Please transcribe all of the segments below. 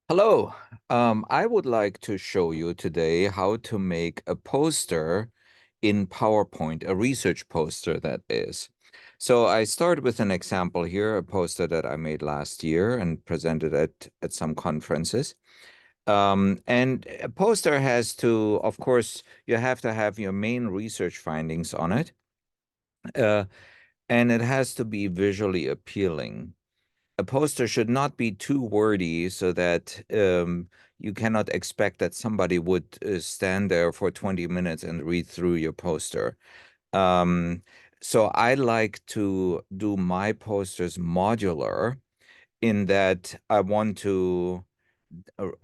Hello. I would like to show you today how to make a poster in PowerPoint, a research poster that is. So I start with an example here, a poster that I made last year and presented at some conferences. And a poster has to, of course, you have to have your main research findings on it, uh, and it has to be visually appealing. A poster should not be too wordy so that you cannot expect that somebody would stand there for 20 minutes and read through your poster. Um, so I like to do my posters modular in that I want to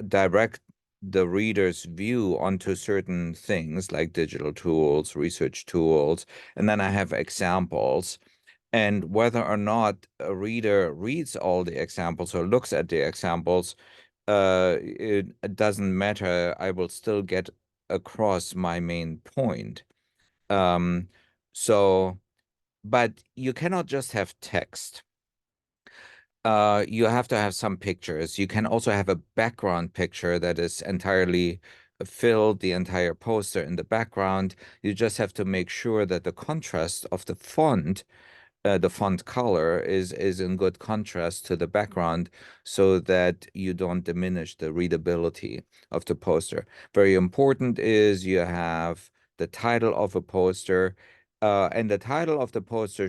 direct the reader's view onto certain things like digital tools, research tools, and then I have examples. And whether or not a reader reads all the examples or looks at the examples, it doesn't matter. I will still get across my main point. Um, so, but you cannot just have text. You have to have some pictures. You can also have a background picture that is entirely filled the entire poster in the background. You just have to make sure that the contrast of the font color is in good contrast to the background so that you don't diminish the readability of the poster. Very important is you have the title of a poster, and the title of the poster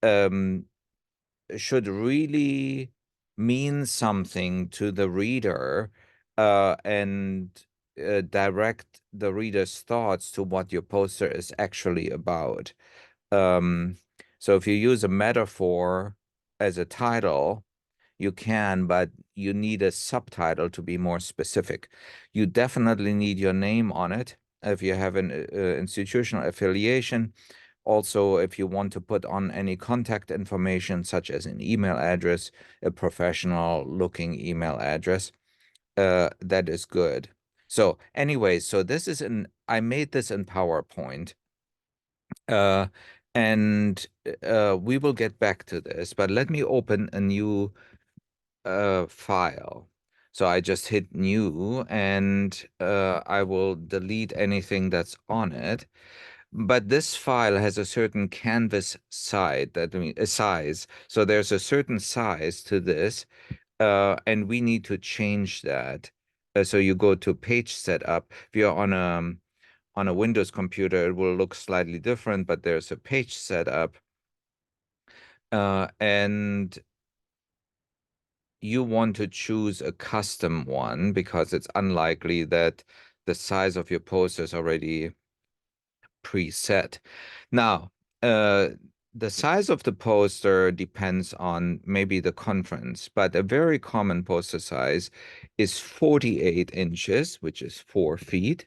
um, should really mean something to the reader, and direct the reader's thoughts to what your poster is actually about. Um, so if you use a metaphor as a title, you can, but you need a subtitle to be more specific. You definitely need your name on it if you have an institutional affiliation. Also, if you want to put on any contact information, such as an email address, a professional looking email address, that is good. So anyway, so I made this in PowerPoint. Uh, and we will get back to this, but let me open a new file. So I just hit new and I will delete anything that's on it. But this file has a certain canvas size. So there's a certain size to this, and we need to change that. So you go to page setup. If you're on a Windows computer, it will look slightly different, but there's a page setup. And you want to choose a custom one because it's unlikely that the size of your poster is already preset. Now, the size of the poster depends on maybe the conference, but a very common poster size is 48 inches, which is 4 feet,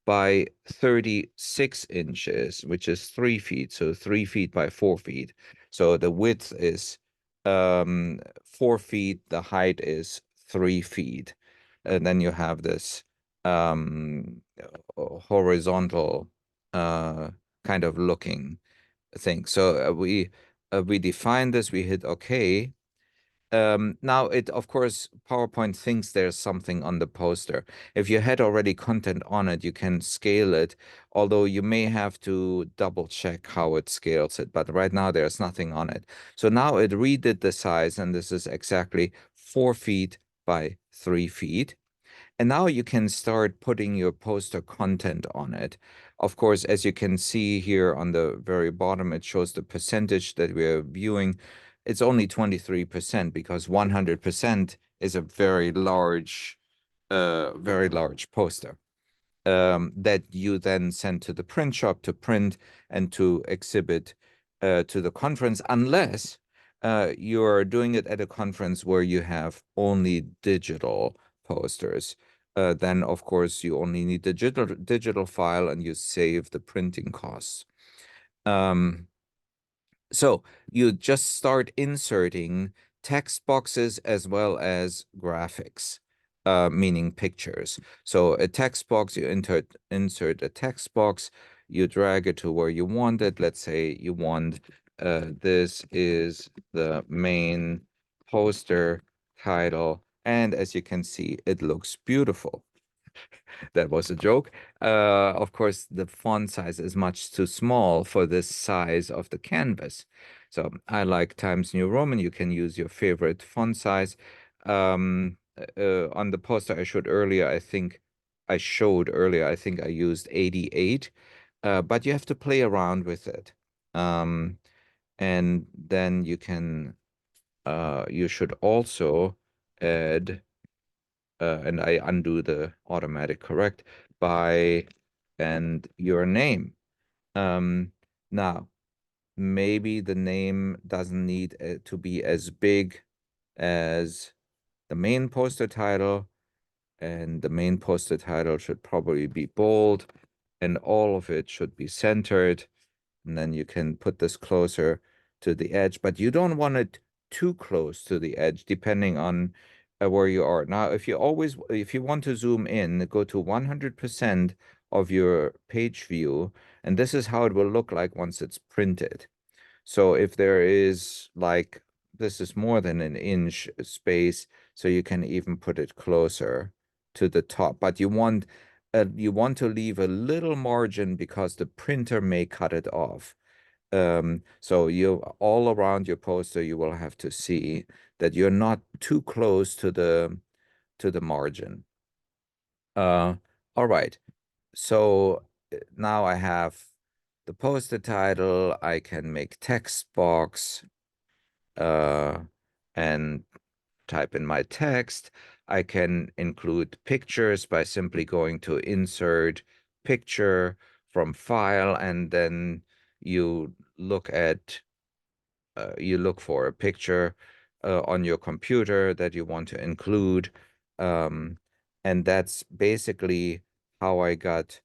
by 36 inches, which is 3 feet. So 3 feet by 4 feet. So the width is 4 feet, the height is 3 feet. And then you have this um, horizontal uh, kind of looking thing. So we define this, we hit OK. Now of course, PowerPoint thinks there's something on the poster. If you had already content on it, you can scale it, although you may have to double check how it scales it. But right now there's nothing on it. So now it redid the size, and this is exactly 4 feet by 3 feet. And now you can start putting your poster content on it. Of course, as you can see here on the very bottom, it shows the percentage that we're viewing. It's only 23% because 100% is a very large poster that you then send to the print shop to print and to exhibit to the conference, unless you're doing it at a conference where you have only digital posters. Then, of course, you only need the digital file and you save the printing costs. Um, so you just start inserting text boxes as well as graphics, meaning pictures. So a text box, you insert a text box, you drag it to where you want it. Let's say you want this is the main poster title, And as you can see, it looks beautiful. That was a joke. Of course, the font size is much too small for this size of the canvas. So I like Times New Roman. You can use your favorite font size. On the poster I showed earlier, I think I used 88, but you have to play around with it. And then you should also add and I undo the automatic correct by and your name. Now, maybe the name doesn't need to be as big as the main poster title, and the main poster title should probably be bold, and all of it should be centered. And then you can put this closer to the edge, but you don't want it too close to the edge, depending on where you are. Now, if you want to zoom in, go to 100% of your page view, and this is how it will look like once it's printed. So if there is like, this is more than an inch space, so you can even put it closer to the top, but you want to leave a little margin because the printer may cut it off. So all around your poster, you will have to see that you're not too close to the margin. All right. So now I have the poster title. I can make text box and type in my text. I can include pictures by simply going to insert picture from file, and then you look for a picture on your computer that you want to include. And that's basically how I got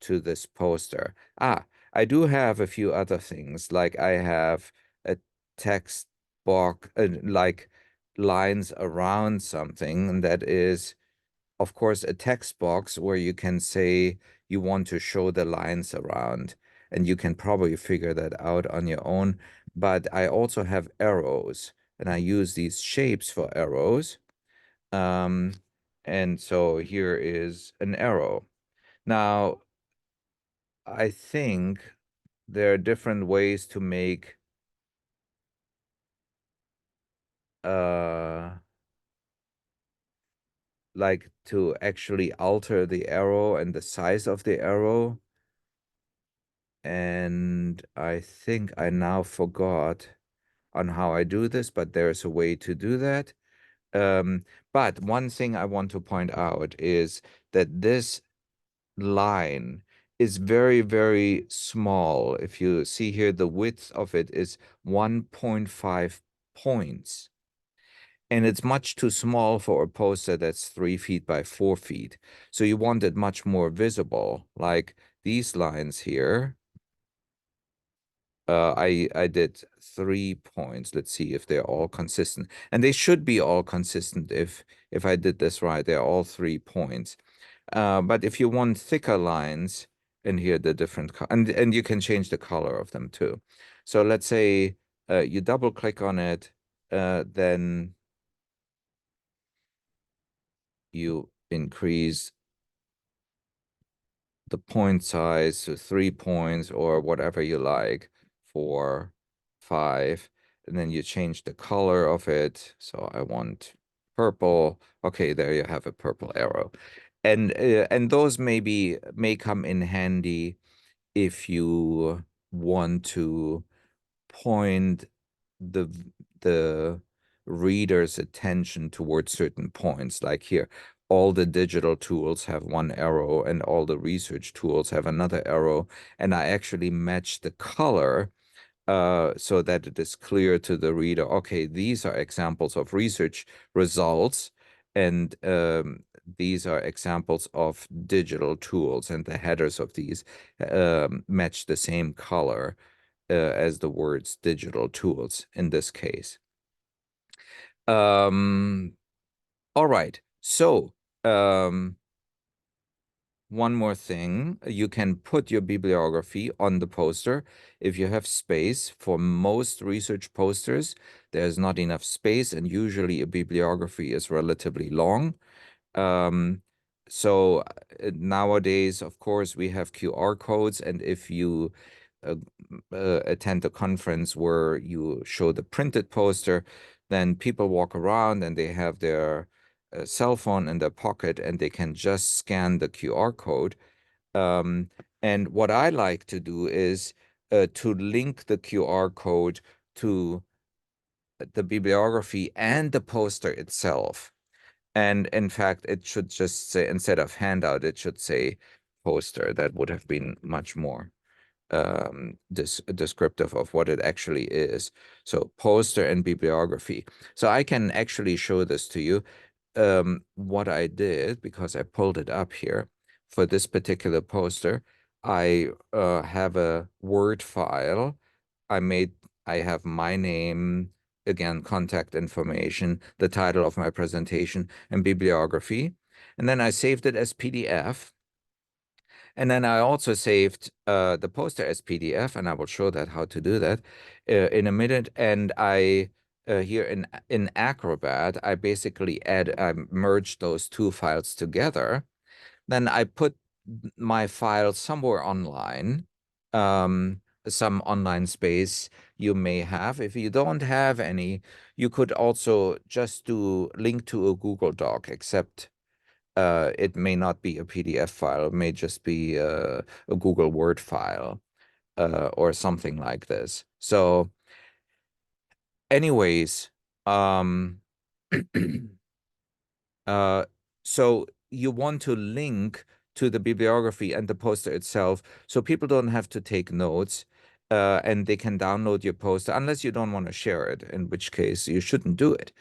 to this poster. I do have a few other things, like I have a text box, like lines around something, and that is, of course, a text box where you can say you want to show the lines around, and you can probably figure that out on your own. But I also have arrows, and I use these shapes for arrows. Um, and so here is an arrow. Now, I think there are different ways to make uh like to actually alter the arrow and the size of the arrow. And I think I now forgot on how I do this, but there's a way to do that. But one thing I want to point out is that this line is very, very small. If you see here, the width of it is 1.5 points. And it's much too small for a poster that's 3 feet by 4 feet. So you want it much more visible, like these lines here. I did 3 points. Let's see if they're all consistent. And they should be all consistent if I did this right. They're all 3 points. But if you want thicker lines, and here the different and you can change the color of them too. So let's say you double click on it, then you increase the point size to 3 points or whatever you like, 4, 5, and then you change the color of it. So I want purple. Okay, there you have a purple arrow. And those may come in handy if you want to point the the reader's attention towards certain points. Like here, all the digital tools have one arrow and all the research tools have another arrow. And I actually match the color so that it is clear to the reader, okay, these are examples of research results, and these are examples of digital tools, and the headers of these match the same color as the words digital tools in this case. All right. So, one more thing. You can put your bibliography on the poster if you have space. For most research posters, there's not enough space, and usually a bibliography is relatively long. So nowadays, of course, we have QR codes, and if you uh, attend a conference where you show the printed poster, then people walk around and they have their cell phone in their pocket and they can just scan the QR code. Um, and what I like to do is to link the QR code to the bibliography and the poster itself. And in fact, it should just say, instead of handout, it should say poster. That would have been much more descriptive of what it actually is. So poster and bibliography. So I can actually show this to you. What I did, because I pulled it up here for this particular poster, I have a Word file. I have my name, again, contact information, the title of my presentation, and bibliography. And then I saved it as PDF. And then I also saved the poster as PDF, and I will show that how to do that in a minute. And I here in Acrobat, I basically I merged those two files together. Then I put my file somewhere online, some online space you may have. If you don't have any, you could also just do link to a Google Doc, except it may not be a PDF file. It may just be a Google Word file or something like this. So anyways, um, so you want to link to the bibliography and the poster itself so people don't have to take notes and they can download your poster unless you don't want to share it, in which case you shouldn't do it.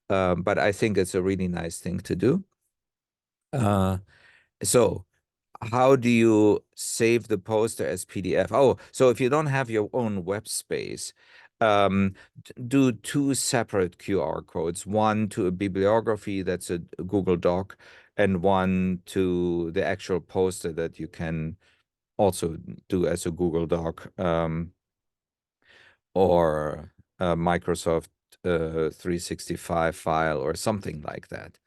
But I think it's a really nice thing to do. So how do you save the poster as PDF? Oh, so if you don't have your own web space, do two separate QR codes, one to a bibliography that's a Google Doc, and one to the actual poster that you can also do as a Google Doc, or a Microsoft 365 file or something like that.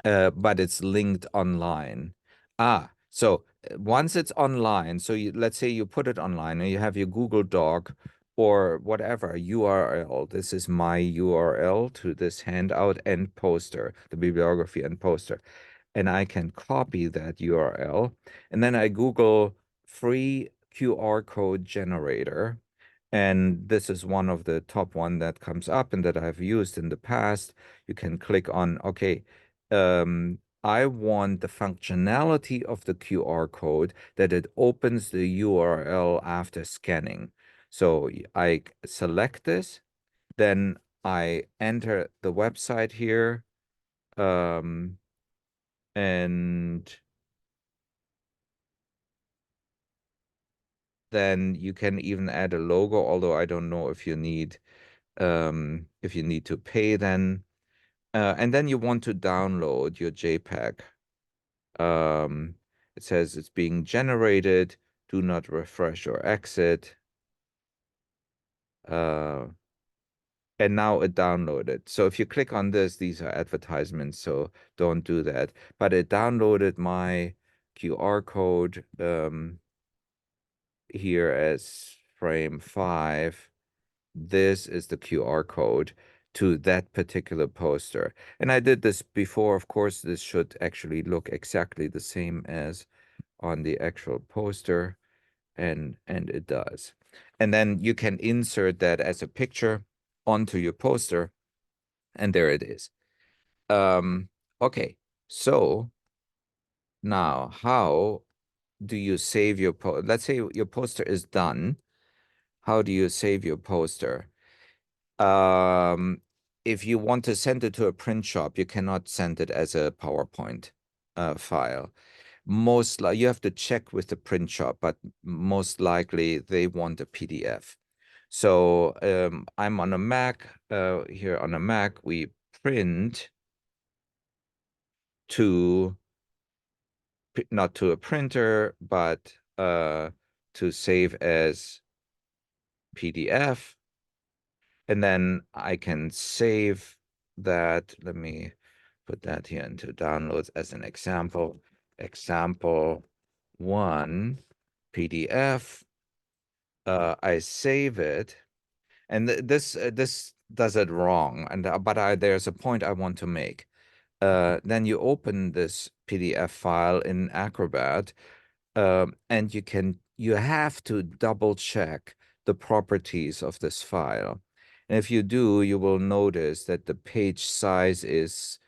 But it's linked online. So once it's online, so let's say you put it online and you have your Google Doc or whatever URL. This is my URL to this handout and poster, the bibliography and poster. And I can copy that URL. And then I Google free QR code generator. And this is one of the top one that comes up and that I've used in the past. You can click on, okay, I want the functionality of the QR code that it opens the URL after scanning. So I select this, then I enter the website here, and then you can even add a logo, although I don't know if you need to pay then. And then you want to download your JPEG. It says it's being generated. Do not refresh or exit. And now it downloaded. So if you click on this, these are advertisements, so don't do that. But it downloaded my QR code here as frame 5. This is the QR code to that particular poster. And I did this before. Of course, this should actually look exactly the same as on the actual poster, and it does. And then you can insert that as a picture onto your poster, and there it is. Okay, so now how do you save your let's say your poster is done. How do you save your poster? If you want to send it to a print shop, you cannot send it as a PowerPoint file. Most like you have to check with the print shop, but most likely they want a PDF. So I'm on a Mac. Here on a Mac, we print to not to a printer, but to save as PDF. And then I can save that. Let me put that here into downloads as an example. Example 1 PDF. I save it, and this does it wrong. And but there's a point I want to make. Then you open this PDF file in Acrobat, and you have to double check the properties of this file. And if you do, you will notice that the page size is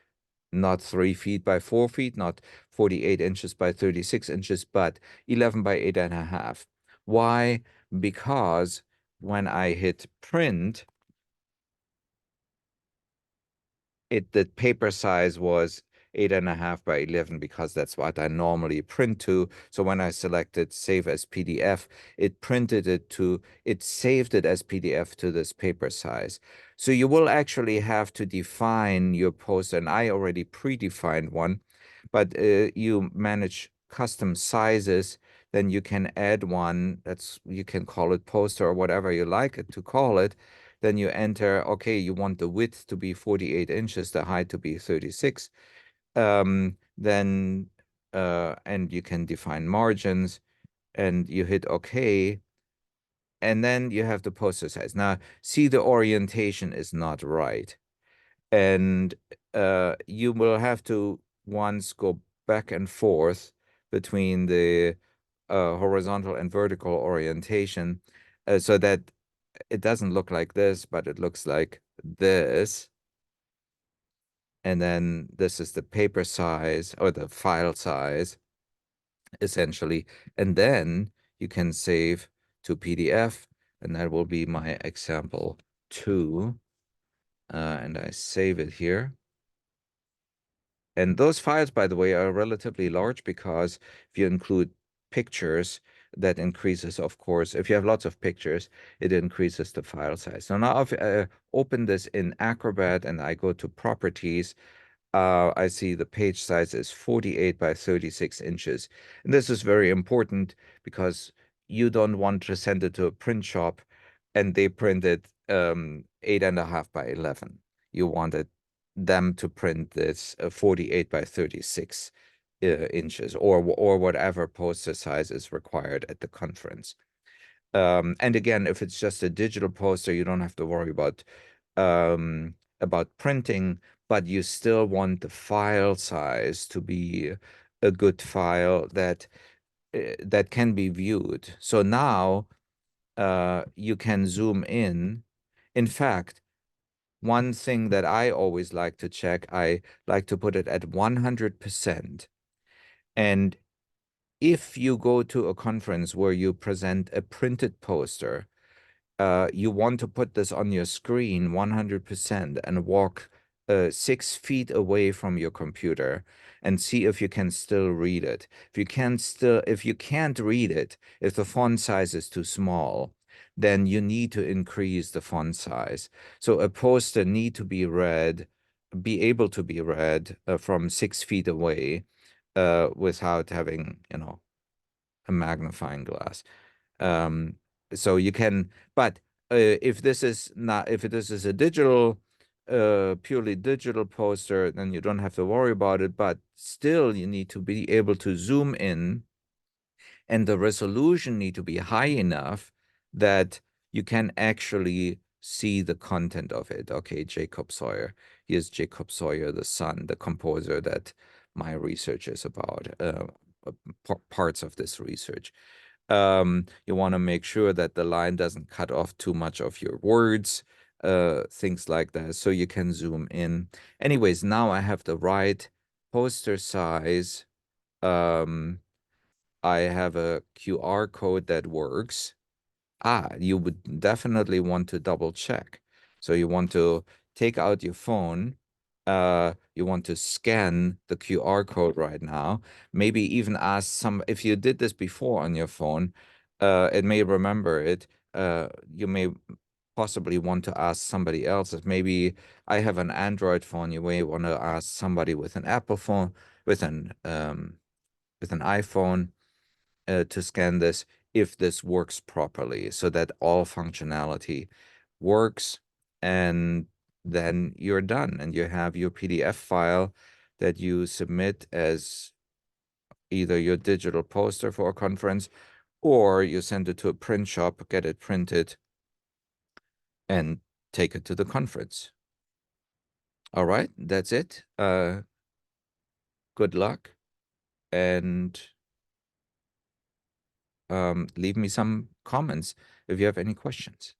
not 3 feet by 4 feet, not 48 inches by 36 inches, but 11 by 8.5. Why? Because when I hit print, the paper size was 8.5 by 11 because that's what I normally print to. So when I selected save as PDF, it saved it as PDF to this paper size. So you will actually have to define your poster, and I already predefined one, but you manage custom sizes, then you can add one. You can call it poster or whatever you like it to call it. Then you enter, okay, you want the width to be 48 inches, the height to be 36. Then, and you can define margins, and you hit OK. And then you have the poster size. Now, see, the orientation is not right. And you will have to once go back and forth between the horizontal and vertical orientation, so that it doesn't look like this, but it looks like this. And then this is the paper size or the file size, essentially. And then you can save to PDF, and that will be my example 2. And I save it here. And those files, by the way, are relatively large because if you include pictures, that increases, of course. If you have lots of pictures, it increases the file size. So now if I open this in Acrobat and I go to Properties, I see the page size is 48 by 36 inches. And this is very important because you don't want to send it to a print shop and they print it 8.5 by 11. You wanted them to print this 48 by 36 inches or whatever poster size is required at the conference. And again, if it's just a digital poster, you don't have to worry about printing, but you still want the file size to be a good file that can be viewed. So now you can zoom in. In fact, one thing that I always like to check, I like to put it at 100%. And if you go to a conference where you present a printed poster, you want to put this on your screen 100% and walk 6 feet away from your computer and see if you can still read it. If you can't read it, if the font size is too small, then you need to increase the font size. So a poster need to be able to be read from 6 feet away without having, a magnifying glass. Um, so you can, but if this is a purely digital poster, then you don't have to worry about it. But still, you need to be able to zoom in, and the resolution need to be high enough that you can actually see the content of it. Okay, Jacob Sawyer. Here's Jacob Sawyer, the son, the composer that my research is about, parts of this research. You want to make sure that the line doesn't cut off too much of your words, things like that, so you can zoom in. Anyways, now I have the right poster size. I have a QR code that works. You would definitely want to double check. So you want to take out your phone. You want to scan the QR code right now. Maybe even ask if you did this before on your phone, it may remember it. You may possibly want to ask somebody else. If maybe I have an Android phone, you may want to ask somebody with an Apple phone, with an with an iPhone to scan this if this works properly, so that all functionality works, and then you're done and you have your PDF file that you submit as either your digital poster for a conference, or you send it to a print shop, get it printed, and take it to the conference. All right, that's it. Good luck, and leave me some comments if you have any questions.